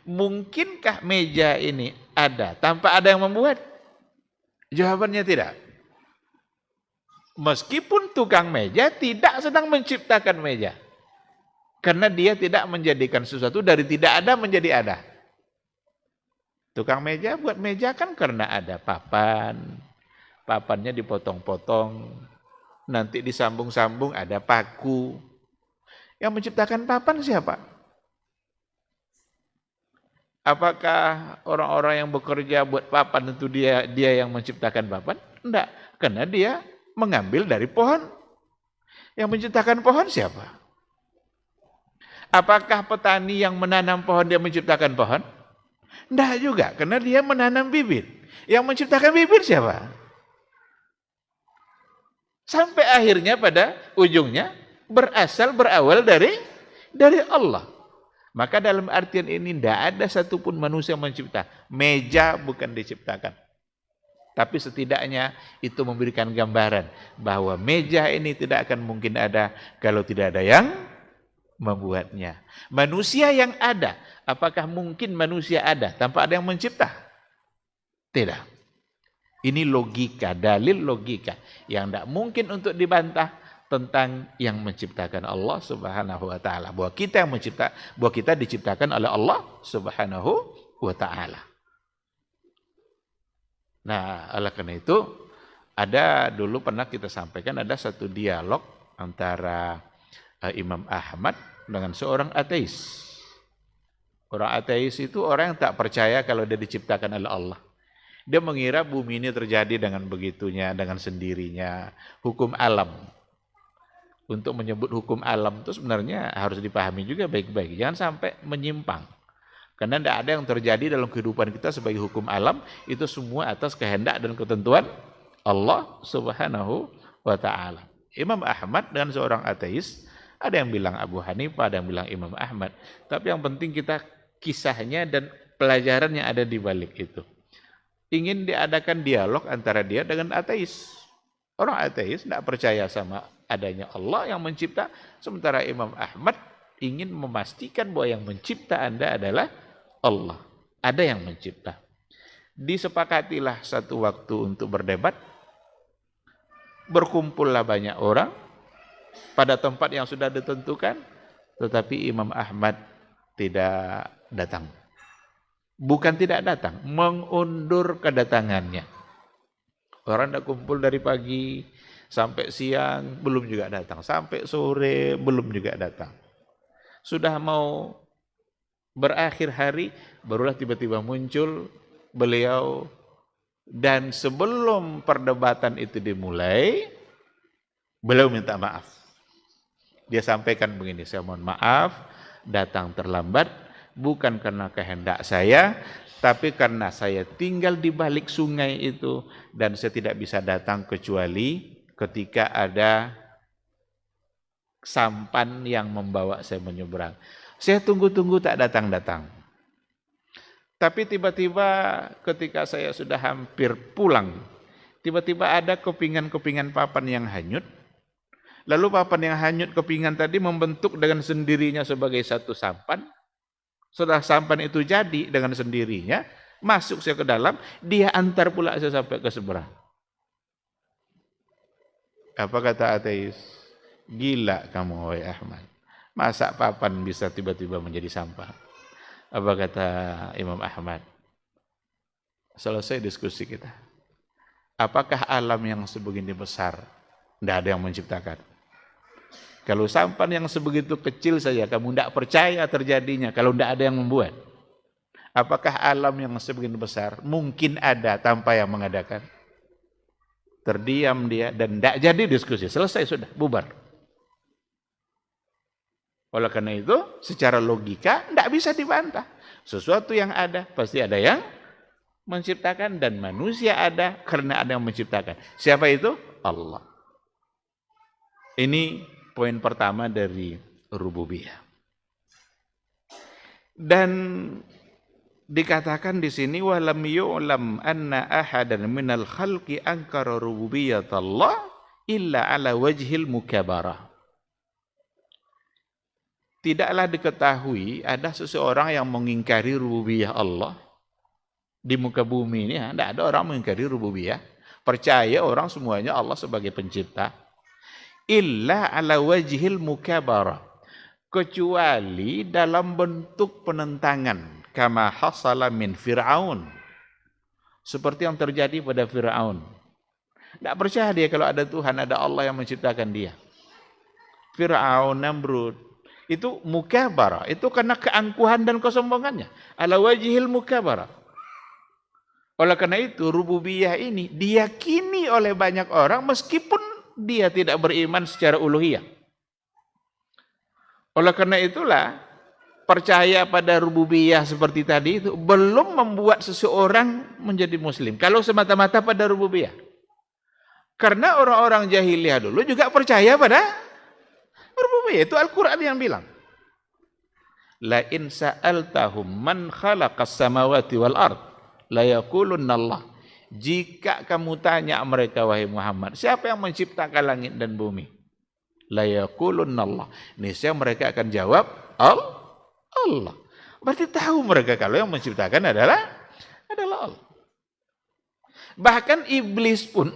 [SPEAKER 1] Mungkinkah meja ini ada tanpa ada yang membuat? Jawabannya tidak. Meskipun tukang meja tidak sedang menciptakan meja. Karena dia tidak menjadikan sesuatu dari tidak ada menjadi ada. Tukang meja buat meja kan karena ada papan. Papannya dipotong-potong. Nanti disambung-sambung ada paku. Yang menciptakan papan siapa? Apakah orang-orang yang bekerja buat papan itu dia yang menciptakan papan? Tidak, karena dia mengambil dari pohon. Yang menciptakan pohon siapa? Apakah petani yang menanam pohon dia menciptakan pohon? Tidak juga, karena dia menanam bibit. Yang menciptakan bibit siapa? Sampai akhirnya pada ujungnya berawal dari Allah. Maka dalam artian ini tidak ada satupun manusia yang mencipta. Meja bukan diciptakan. Tapi setidaknya itu memberikan gambaran bahwa meja ini tidak akan mungkin ada kalau tidak ada yang membuatnya. Manusia yang ada, apakah mungkin manusia ada tanpa ada yang mencipta? Tidak. Ini logika, dalil logika yang tidak mungkin untuk dibantah tentang yang menciptakan Allah Subhanahu wa ta'ala. Bahwa kita diciptakan oleh Allah Subhanahu wa ta'ala. Nah, oleh karena itu, ada dulu pernah kita sampaikan ada satu dialog antara Imam Ahmad dengan seorang ateis. Orang ateis itu orang yang tak percaya kalau dia diciptakan oleh Allah. Dia mengira bumi ini terjadi dengan begitunya, dengan sendirinya, hukum alam. Untuk menyebut hukum alam itu sebenarnya harus dipahami juga baik-baik. Jangan sampai menyimpang. Karena tidak ada yang terjadi dalam kehidupan kita sebagai hukum alam, itu semua atas kehendak dan ketentuan Allah Subhanahu wa Ta'ala. Imam Ahmad dengan seorang ateis, ada yang bilang Abu Hanifah, ada yang bilang Imam Ahmad. Tapi yang penting kita kisahnya dan pelajaran yang ada di balik itu. Ingin diadakan dialog antara dia dengan ateis. Orang ateis tidak percaya sama adanya Allah yang mencipta, sementara Imam Ahmad ingin memastikan bahwa yang mencipta Anda adalah Allah. Ada yang mencipta. Disepakatilah satu waktu untuk berdebat. Berkumpullah banyak orang pada tempat yang sudah ditentukan, tetapi Imam Ahmad tidak datang. Bukan tidak datang, mengundur kedatangannya. Orang dah kumpul dari pagi sampai siang, belum juga datang. Sampai sore, belum juga datang. Sudah mau berakhir hari, barulah tiba-tiba muncul beliau. Dan sebelum perdebatan itu dimulai, beliau minta maaf. Dia sampaikan begini, saya mohon maaf, datang terlambat, bukan karena kehendak saya, tapi karena saya tinggal di balik sungai itu, dan saya tidak bisa datang kecuali ketika ada sampan yang membawa saya menyeberang. Saya tunggu-tunggu tak datang-datang. Tapi tiba-tiba ketika saya sudah hampir pulang, tiba-tiba ada kepingan-kepingan papan yang hanyut. Lalu papan yang hanyut kepingan tadi membentuk dengan sendirinya sebagai satu sampan. Setelah sampan itu jadi dengan sendirinya, masuk saya ke dalam, dia antar pula saya sampai ke seberang. Apa kata ateis? Gila kamu, wahai Ahmad. Masa papan bisa tiba-tiba menjadi sampah? Apa kata Imam Ahmad? Selesai diskusi kita. Apakah alam yang sebegini besar tidak ada yang menciptakan? Kalau sampan yang sebegitu kecil saja kamu tidak percaya terjadinya kalau tidak ada yang membuat. Apakah alam yang sebegini besar mungkin ada tanpa yang mengadakan? Terdiam dia dan tidak jadi diskusi. Selesai sudah, bubar. Oleh karena itu, secara logika tidak bisa dibantah. Sesuatu yang ada, pasti ada yang menciptakan, dan manusia ada karena ada yang menciptakan. Siapa itu? Allah. Ini poin pertama dari rububiyah. Dan dikatakan di sini walam yu'lam anna ahadan minal khalqi ankara rububiyatallah illa ala wajhil mukabarah. Tidaklah diketahui ada seseorang yang mengingkari rububiyah Allah di muka bumi ini. Tidak ada orang mengingkari rububiyah. Percaya orang semuanya Allah sebagai pencipta. Illa ala wajhil mukabara, kecuali dalam bentuk penentangan, kama hasala min Fir'aun, seperti yang terjadi pada Fir'aun. Tidak percaya dia kalau ada Tuhan, ada Allah yang menciptakan dia. Fir'aun, Namrud, itu mukabara, itu karena keangkuhan dan kesombongannya. Ala wajhil mukabara. Oleh karena itu rububiyah ini diyakini oleh banyak orang meskipun dia tidak beriman secara uluhiyah. Oleh karena itulah percaya pada rububiyah seperti tadi itu belum membuat seseorang menjadi muslim. Kalau semata-mata pada rububiyah. Karena orang-orang jahiliyah dulu juga percaya pada rububiyah. Itu Al-Quran yang bilang. La in sa'altahum man khalaqas samawati wal ard la yaqulunna Allah. Jika kamu tanya mereka, wahai Muhammad, siapa yang menciptakan langit dan bumi? La yaqulunna Allah. Niscaya mereka akan jawab Allah. Berarti tahu mereka kalau yang menciptakan adalah Allah. Bahkan iblis pun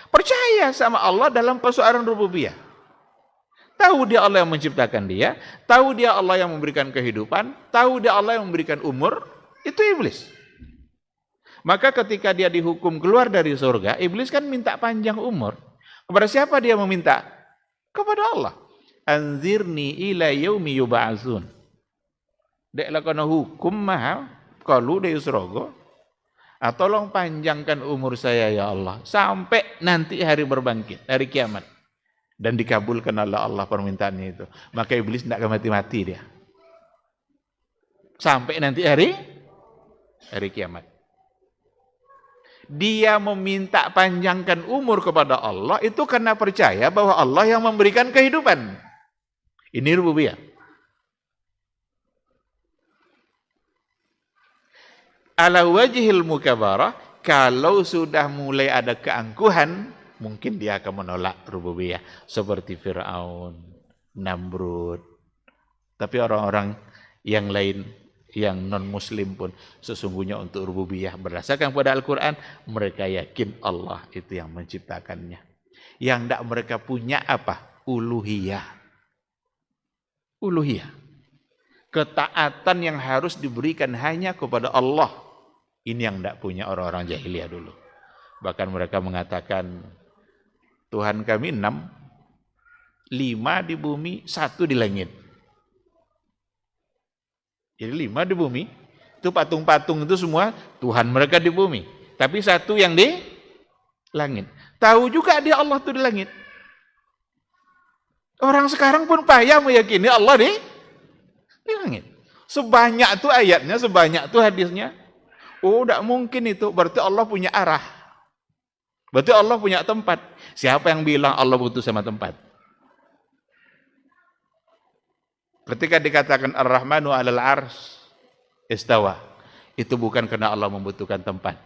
[SPEAKER 1] percaya sama Allah dalam persoalan rububiyah. Tahu dia Allah yang menciptakan dia, tahu dia Allah yang memberikan kehidupan, tahu dia Allah yang memberikan umur, itu iblis. Maka ketika dia dihukum keluar dari surga, iblis kan minta panjang umur. Kepada siapa dia meminta? Kepada Allah. Anzirni ila yaumi yub'atsun. Dek lakona hukum mahal kalau dari surga. Tolong panjangkan umur saya ya Allah sampai nanti hari berbangkit, hari kiamat. Dan dikabulkan oleh Allah permintaannya itu. Maka iblis tidak akan mati-mati dia. sampai nanti hari kiamat. Dia meminta panjangkan umur kepada Allah itu karena percaya bahwa Allah yang memberikan kehidupan. Ini rububiyah. Ala wajhil mukabarah, kalau sudah mulai ada keangkuhan, mungkin dia akan menolak rububiyah. Seperti Fir'aun, Namrud. Tapi orang-orang yang lain, yang non-muslim pun sesungguhnya untuk rububiyah berdasarkan pada Al-Quran, mereka yakin Allah itu yang menciptakannya. Yang tidak mereka punya apa? Uluhiyah. Uluhiyah. Ketaatan yang harus diberikan hanya kepada Allah. Ini yang tidak punya orang-orang jahiliyah dulu. Bahkan mereka mengatakan, Tuhan kami 6, 5 di bumi, 1 di langit. Jadi 5 di bumi, itu patung-patung itu semua Tuhan mereka di bumi. Tapi 1 yang di langit. Tahu juga dia Allah itu di langit. Orang sekarang pun payah meyakini Allah di langit. Sebanyak itu ayatnya, sebanyak itu hadisnya. Oh, tidak mungkin itu. Berarti Allah punya arah. Berarti Allah punya tempat. Siapa yang bilang Allah butuh sama tempat? Ketika dikatakan Ar-Rahmanu 'alal 'arsy istawa, itu bukan karena Allah membutuhkan tempat.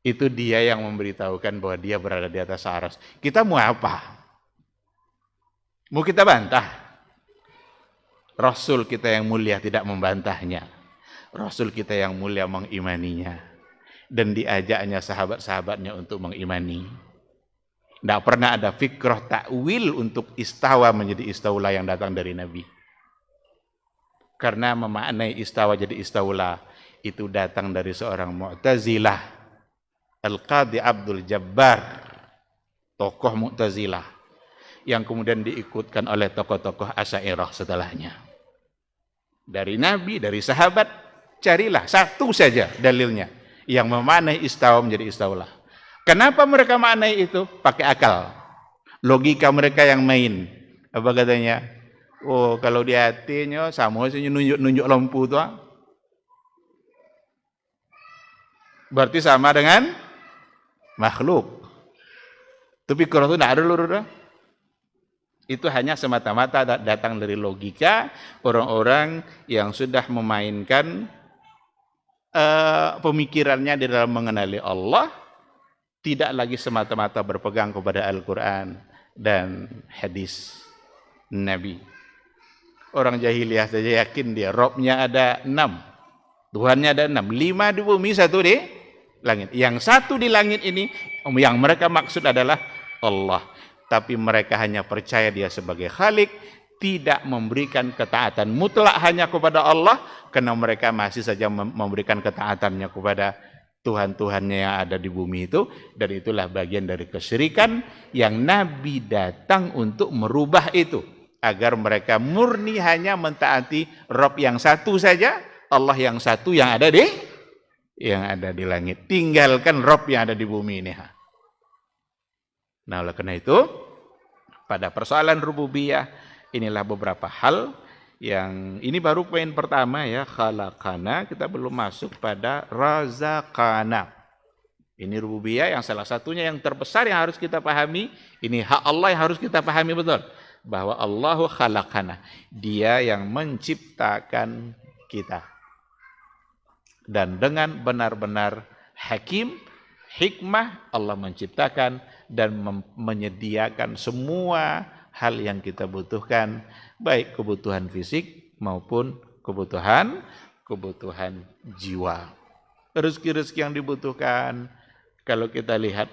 [SPEAKER 1] Itu dia yang memberitahukan bahwa dia berada di atas arsy. Kita mau apa? Mau kita bantah? Rasul kita yang mulia tidak membantahnya. Rasul kita yang mulia mengimaninya. Dan diajaknya sahabat-sahabatnya untuk mengimani. Tidak pernah ada fikrah takwil untuk istawa menjadi istaula yang datang dari Nabi. Karena memaknai istawa jadi istaula itu datang dari seorang Mu'tazilah, Al-Qadhi Abdul Jabbar, tokoh Mu'tazilah yang kemudian diikutkan oleh tokoh-tokoh Asy'ariyah setelahnya. Dari Nabi, dari sahabat, carilah satu saja dalilnya yang memaknai istawa menjadi istaula. Kenapa mereka maknai itu? Pakai akal. Logika mereka yang main. Apa katanya? Oh, kalau di hatinya sama saja nunjuk-nunjuk lampu itu. Berarti sama dengan makhluk. Tapi kalau itu tidak ada lurus. Itu hanya semata-mata datang dari logika orang-orang yang sudah memainkan pemikirannya di dalam mengenali Allah, tidak lagi semata-mata berpegang kepada Al-Quran dan hadis Nabi. Orang jahiliyah saja yakin dia Robnya ada 6, Tuhannya ada 6, 5 di bumi, 1 di langit. Yang 1 di langit ini yang mereka maksud adalah Allah. Tapi mereka hanya percaya dia sebagai Khalik, tidak memberikan ketaatan mutlak hanya kepada Allah, karena mereka masih saja memberikan ketaatannya kepada Tuhan-Tuhannya yang ada di bumi itu. Dan itulah bagian dari kesyirikan yang Nabi datang untuk merubah itu. Agar mereka murni hanya mentaati Rabb yang satu saja, Allah yang satu yang ada di langit. Tinggalkan Rabb yang ada di bumi ini. Nah, oleh karena itu, pada persoalan rububiyah, inilah beberapa hal yang ini baru poin pertama ya, khalaqana, kita belum masuk pada razaqana. Ini rububiyah yang salah satunya yang terbesar yang harus kita pahami, ini hak Allah yang harus kita pahami betul. Bahwa Allahu khalaqana, dia yang menciptakan kita. Dan dengan benar-benar hakim, hikmah, Allah menciptakan dan menyediakan semua hal yang kita butuhkan, baik kebutuhan fisik maupun kebutuhan jiwa. Rezeki-rezeki yang dibutuhkan, kalau kita lihat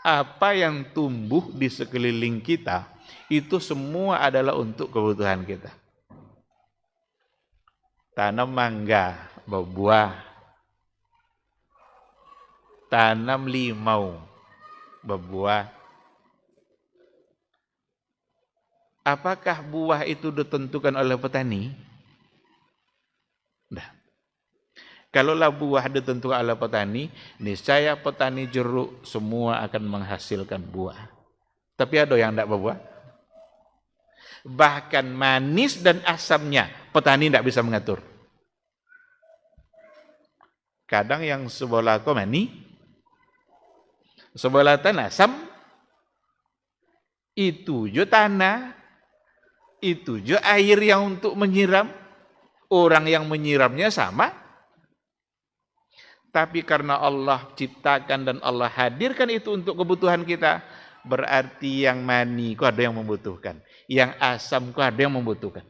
[SPEAKER 1] apa yang tumbuh di sekeliling kita, itu semua adalah untuk kebutuhan kita. Tanam mangga, berbuah. Tanam limau, berbuah. Apakah buah itu ditentukan oleh petani? Nah, kalaulah buah ditentukan oleh petani, niscaya petani jeruk semua akan menghasilkan buah. Tapi ada yang tidak berbuah. Bahkan manis dan asamnya petani tidak bisa mengatur. Kadang yang sebelah tu mani, sebelah tanah asam, itu je tanah, itu je air yang untuk menyiram, orang yang menyiramnya sama. Tapi karena Allah ciptakan dan Allah hadirkan itu untuk kebutuhan kita, berarti yang mani kok ada yang membutuhkan, yang asam kok ada yang membutuhkan.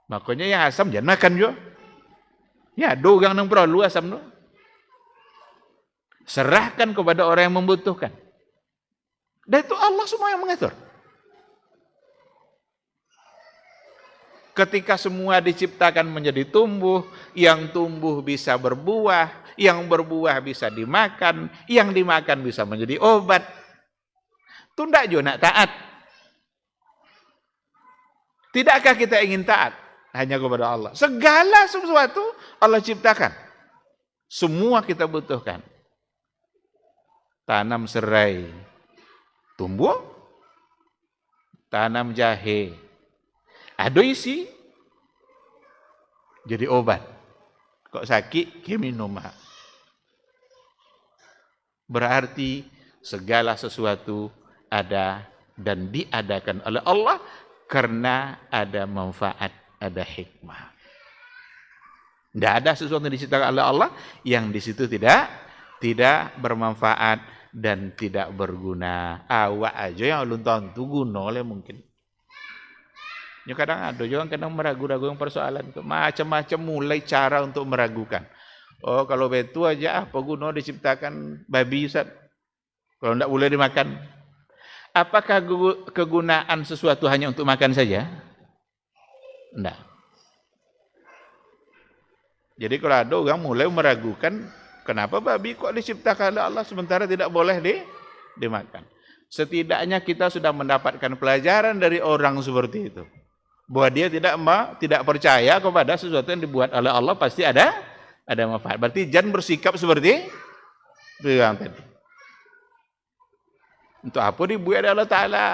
[SPEAKER 1] Makanya yang asam jangan makan juga. Ya, dogang nang perlu asam tu. Serahkan kepada orang yang membutuhkan. Dan itu Allah semua yang mengatur. Ketika semua diciptakan menjadi tumbuh, yang tumbuh bisa berbuah, yang berbuah bisa dimakan, yang dimakan bisa menjadi obat. Itu tidak juga nak taat. Tidakkah kita ingin taat hanya kepada Allah? Segala sesuatu Allah ciptakan. Semua kita butuhkan. Tanam serai, tumbuh. Tanam jahe, ada isi, jadi obat. Kok sakit, dia minum. Berarti segala sesuatu ada dan diadakan oleh Allah karena ada manfaat, ada hikmah. Tidak ada sesuatu yang diciptakan oleh Allah yang di situ tidak bermanfaat dan tidak berguna. Awak aja yang ulun tentu guna oleh mungkin. Ya kadang ada juga kadang meragu-ragu yang persoalan itu. Macam-macam mulai cara untuk meragukan. Oh kalau betul aja apa guna diciptakan babi Ustaz? Kalau tidak boleh dimakan. Apakah kegunaan sesuatu hanya untuk makan saja? Tidak. Jadi kalau ada orang mulai meragukan, kenapa babi kok diciptakan oleh Allah sementara tidak boleh dimakan? Setidaknya kita sudah mendapatkan pelajaran dari orang seperti itu. Bahwa dia tidak percaya kepada sesuatu yang dibuat oleh Allah pasti ada manfaat. Berarti jangan bersikap seperti itu yang tadi. Untuk apa dibuat oleh Allah Ta'ala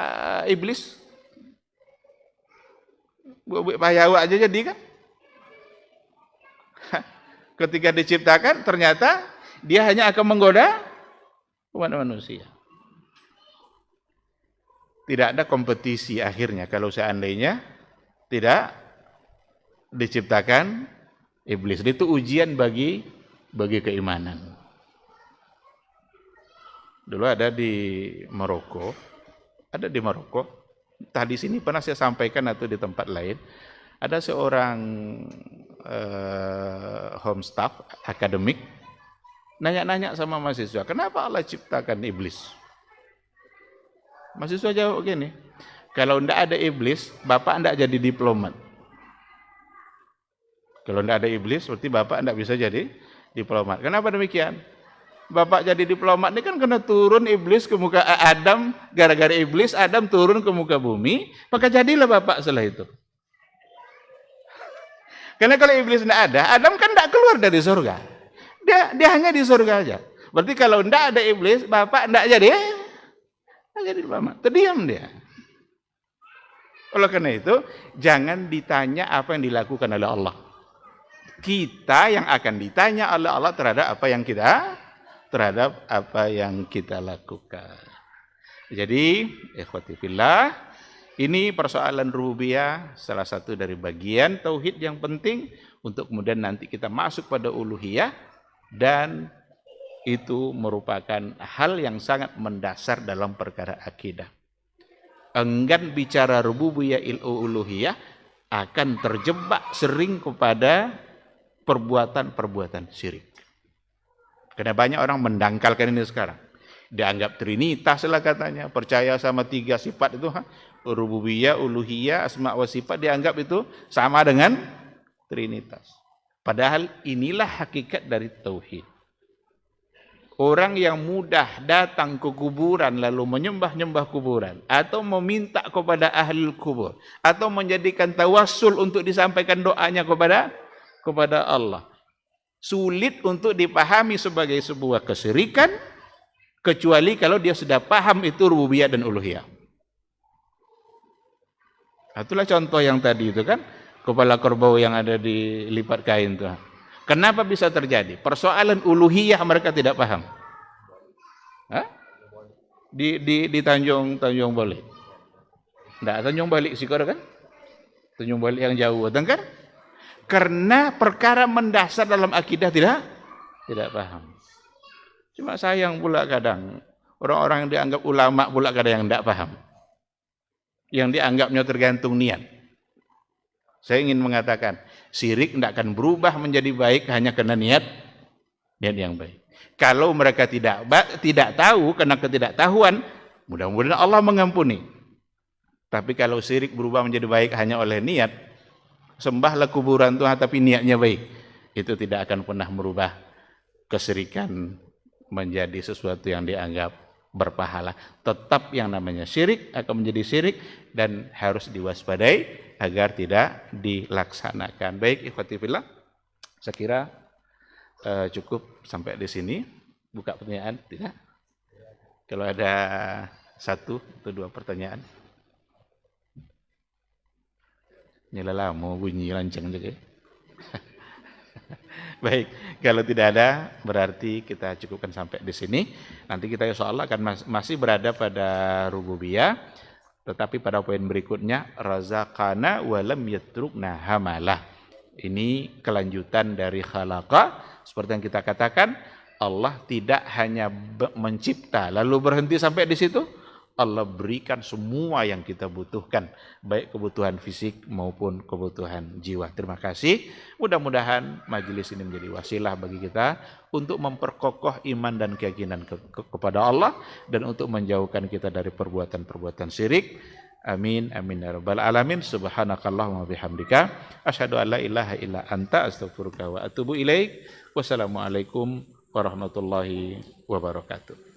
[SPEAKER 1] iblis? Buat payah aja jadi kan? Ketika diciptakan ternyata dia hanya akan menggoda umat manusia. Tidak ada kompetisi akhirnya kalau seandainya tidak diciptakan iblis. Itu ujian bagi keimanan. Dulu ada di Maroko. Tadi sini pernah saya sampaikan atau di tempat lain. Ada seorang home staff akademik nanya-nanya sama mahasiswa, kenapa Allah ciptakan iblis? Mahasiswa jawab begini, kalau tidak ada iblis, bapak tidak jadi diplomat. Kalau tidak ada iblis, berarti bapak tidak bisa jadi diplomat. Kenapa demikian? Bapak jadi diplomat ini kan kena turun iblis ke muka Adam, gara-gara iblis Adam turun ke muka bumi, maka jadilah bapak setelah itu. Karena kalau iblis tidak ada, Adam kan tidak keluar dari surga. Dia hanya di surga aja. Berarti kalau tidak ada iblis, bapak tidak jadi diplomat. Terdiam dia. Oleh karena itu, jangan ditanya apa yang dilakukan oleh Allah. Kita yang akan ditanya oleh Allah terhadap apa yang kita lakukan. Jadi, ikhwati fillah, ini persoalan rububiyah, salah satu dari bagian tauhid yang penting untuk kemudian nanti kita masuk pada uluhiyah, dan itu merupakan hal yang sangat mendasar dalam perkara akidah. Enggan bicara rububiyah uluhiyah akan terjebak sering kepada perbuatan-perbuatan syirik. Karena banyak orang mendangkalkan ini sekarang. Dianggap trinitas lah katanya, percaya sama 3 sifat itu, rububiyah, uluhiyah, asma wa sifat dianggap itu sama dengan trinitas. Padahal inilah hakikat dari tauhid. Orang yang mudah datang ke kuburan lalu menyembah-nyembah kuburan atau meminta kepada ahli kubur atau menjadikan tawassul untuk disampaikan doanya kepada Allah, sulit untuk dipahami sebagai sebuah kesyirikan kecuali kalau dia sudah paham itu rububiyah dan uluhiyah. Itulah contoh yang tadi itu kan, kepala kerbau yang ada di lipat kain tuh. Kenapa bisa terjadi? Persoalan uluhiyah mereka tidak paham. Hah? Di Tanjung Balik. Enggak, Tanjung Balik sih kan? Tanjung Balik yang jauh, kan? Karena perkara mendasar dalam akidah tidak paham. Cuma sayang pula kadang orang-orang yang dianggap ulama pula kadang yang tidak paham. Yang dianggapnya tergantung niat. Saya ingin mengatakan, syirik tidak akan berubah menjadi baik hanya karena niat yang baik. Kalau mereka tidak tahu karena ketidaktahuan, mudah-mudahan Allah mengampuni. Tapi kalau syirik berubah menjadi baik hanya oleh niat, sembahlah kuburan Tuhan tapi niatnya baik, itu tidak akan pernah merubah kesyirikan menjadi sesuatu yang dianggap berpahala. Tetap yang namanya syirik akan menjadi syirik dan harus diwaspadai agar tidak dilaksanakan. Baik, ikhwati fillah, saya kira cukup sampai di sini. Buka pertanyaan, tidak? Kalau ada 1 atau 2 pertanyaan. Nyalalah mau bunyi lancang juga. Baik, kalau tidak ada berarti kita cukupkan sampai di sini. Nanti kita insyaallah akan masih berada pada rububiyah, tetapi pada poin berikutnya razaqana walam yatrukna hamalah. Ini kelanjutan dari khalaqa, seperti yang kita katakan, Allah tidak hanya mencipta lalu berhenti sampai di situ. Allah berikan semua yang kita butuhkan, baik kebutuhan fisik maupun kebutuhan jiwa. Terima kasih. Mudah-mudahan majelis ini menjadi wasilah bagi kita untuk memperkokoh iman dan keyakinan kepada Allah dan untuk menjauhkan kita dari perbuatan-perbuatan syirik. Amin amin ya rabbal alamin. Subhanakallahumma bihamdika asyhadu an la ilaha illa anta astaghfiruka wa atubu ilaik. Wassalamualaikum warahmatullahi wabarakatuh.